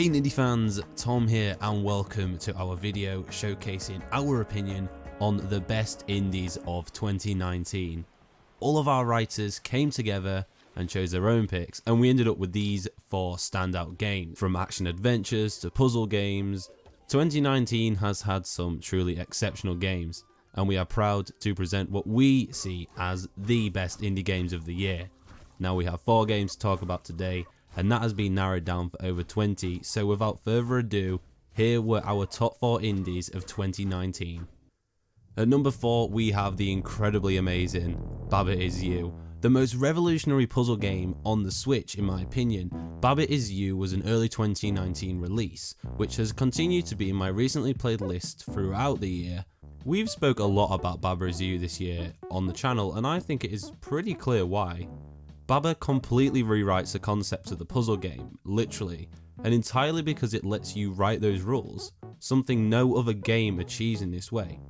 Hey Nindie fans, Tom here and welcome to our video showcasing our opinion on the best indies of 2019. All of our writers came together and chose their own picks and we ended up with these 4 standout games. From action adventures to puzzle games, 2019 has had some truly exceptional games and we are proud to present what we see as the best indie games of the year. Now we have 4 games to talk about today, and that has been narrowed down for over 20, so without further ado, here were our top 4 indies of 2019. At number 4 we have the incredibly amazing Bubba Is You, the most revolutionary puzzle game on the Switch in my opinion. Bubba Is You was an early 2019 release, which has continued to be in my recently played list throughout the year. We've spoke a lot about Bubba Is You this year on the channel and I think it is pretty clear why. Bubba completely rewrites the concept of the puzzle game, literally, and entirely because it lets you write those rules, something no other game achieves in this way.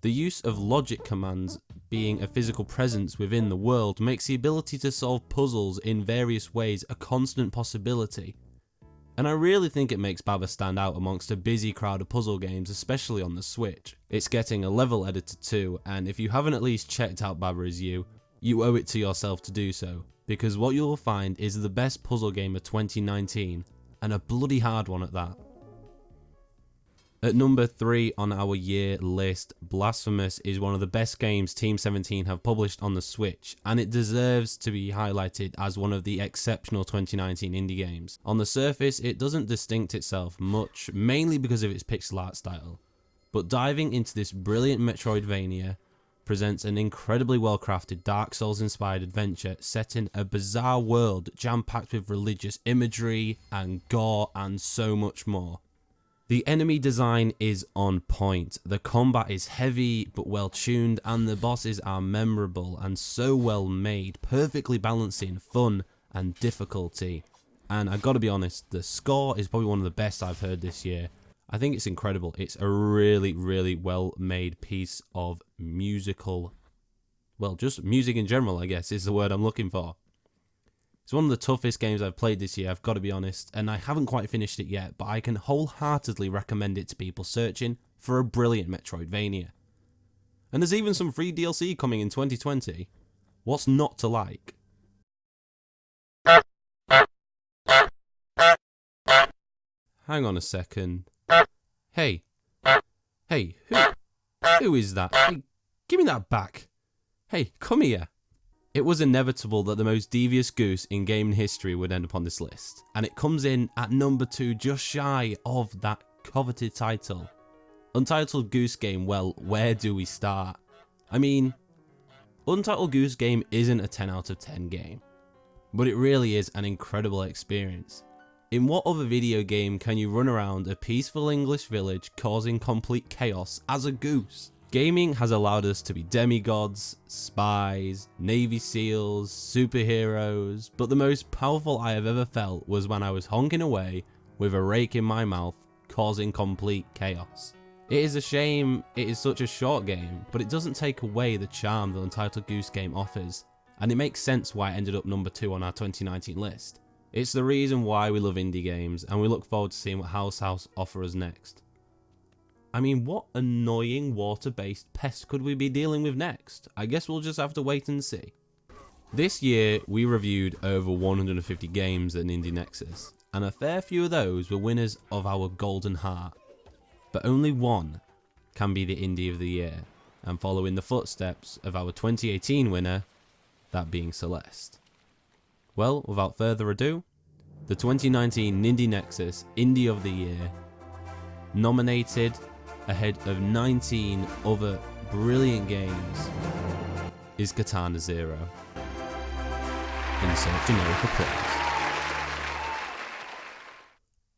The use of logic commands being a physical presence within the world makes the ability to solve puzzles in various ways a constant possibility. And I really think it makes Bubba stand out amongst a busy crowd of puzzle games, especially on the Switch. It's getting a level editor too, and if you haven't at least checked out Bubba Is You, you owe it to yourself to do so, because what you'll find is the best puzzle game of 2019, and a bloody hard one at that. At number 3 on our year list, Blasphemous is one of the best games Team 17 have published on the Switch, and it deserves to be highlighted as one of the exceptional 2019 indie games. On the surface, it doesn't distinct itself much, mainly because of its pixel art style, but diving into this brilliant Metroidvania presents an incredibly well crafted Dark Souls inspired adventure set in a bizarre world jam-packed with religious imagery and gore and so much more. The enemy design is on point, the combat is heavy but well tuned and the bosses are memorable and so well made, perfectly balancing fun and difficulty. And I gotta be honest, the score is probably one of the best I've heard this year. I think it's incredible. It's a really well made piece of musical, well, just music in general I guess is the word I'm looking for. It's one of the toughest games I've played this year, I've got to be honest, and I haven't quite finished it yet, but I can wholeheartedly recommend it to people searching for a brilliant Metroidvania. And there's even some free DLC coming in 2020. What's not to like? Hang on a second. Hey, who is that? Hey, give me that back. Hey, come here. It was inevitable that the most devious Goose in gaming history would end up on this list, and it comes in at number 2, just shy of that coveted title. Untitled Goose Game, well, where do we start? I mean, Untitled Goose Game isn't a 10 out of 10 game, but it really is an incredible experience. In what other video game can you run around a peaceful English village causing complete chaos as a goose? Gaming has allowed us to be demigods, spies, Navy SEALs, superheroes, but the most powerful I have ever felt was when I was honking away with a rake in my mouth, causing complete chaos. It is a shame it is such a short game, but it doesn't take away the charm the Untitled Goose Game offers, and it makes sense why it ended up number 2 on our 2019 list. It's the reason why we love indie games, and we look forward to seeing what House offer us next. I mean, what annoying water-based pest could we be dealing with next? I guess we'll just have to wait and see. This year, we reviewed over 150 games at Nindie Nexus, and a fair few of those were winners of our Golden Heart. But only one can be the Indie of the Year, and follow in the footsteps of our 2018 winner, that being Celeste. Well, without further ado, the 2019 Nindie Nexus Indie of the Year, nominated ahead of 19 other brilliant games, is Katana Zero. Insert generic applause.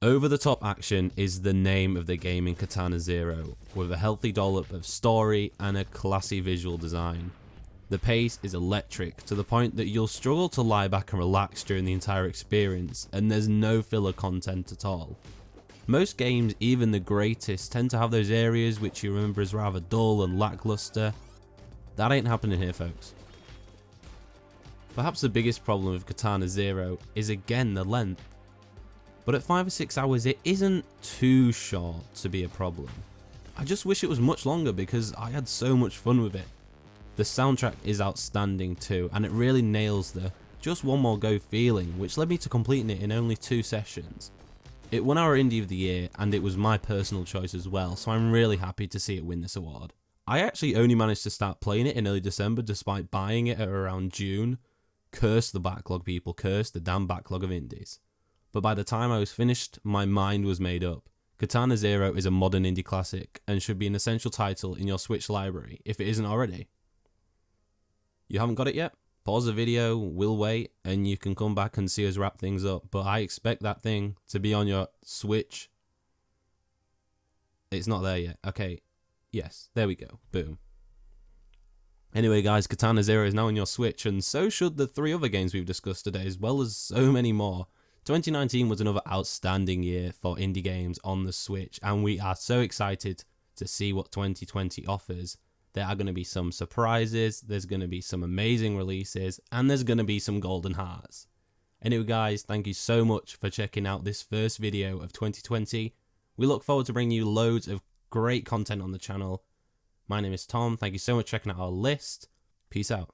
Over the top action is the name of the game in Katana Zero, with a healthy dollop of story and a classy visual design. The pace is electric to the point that you'll struggle to lie back and relax during the entire experience, and there's no filler content at all. Most games, even the greatest, tend to have those areas which you remember as rather dull and lackluster. That ain't happening here, folks. Perhaps the biggest problem with Katana Zero is again the length. but at 5 or 6 hours it isn't too short to be a problem. I just wish it was much longer because I had so much fun with it. The soundtrack is outstanding too, and it really nails the just one more go feeling, which led me to completing it in only 2 sessions. It won our Indie of the Year, and it was my personal choice as well, so I'm really happy to see it win this award. I actually only managed to start playing it in early December despite buying it at around June. Curse the backlog, people, curse the damn backlog of indies. But by the time I was finished, my mind was made up. Katana Zero is a modern indie classic and should be an essential title in your Switch library, if it isn't already. You haven't got it yet? Pause the video, we'll wait, and you can come back and see us wrap things up, but I expect that thing to be on your Switch. It's not there yet. Okay, yes, there we go, boom. Anyway guys, Katana Zero is now on your Switch, and so should the 3 other games we've discussed today, as well as so many more. 2019 was another outstanding year for indie games on the Switch, and we are so excited to see what 2020 offers. There are going to be some surprises, there's going to be some amazing releases, and there's going to be some golden hearts. Anyway guys, thank you so much for checking out this first video of 2020. We look forward to bringing you loads of great content on the channel. My name is Tom, thank you so much for checking out our list. Peace out.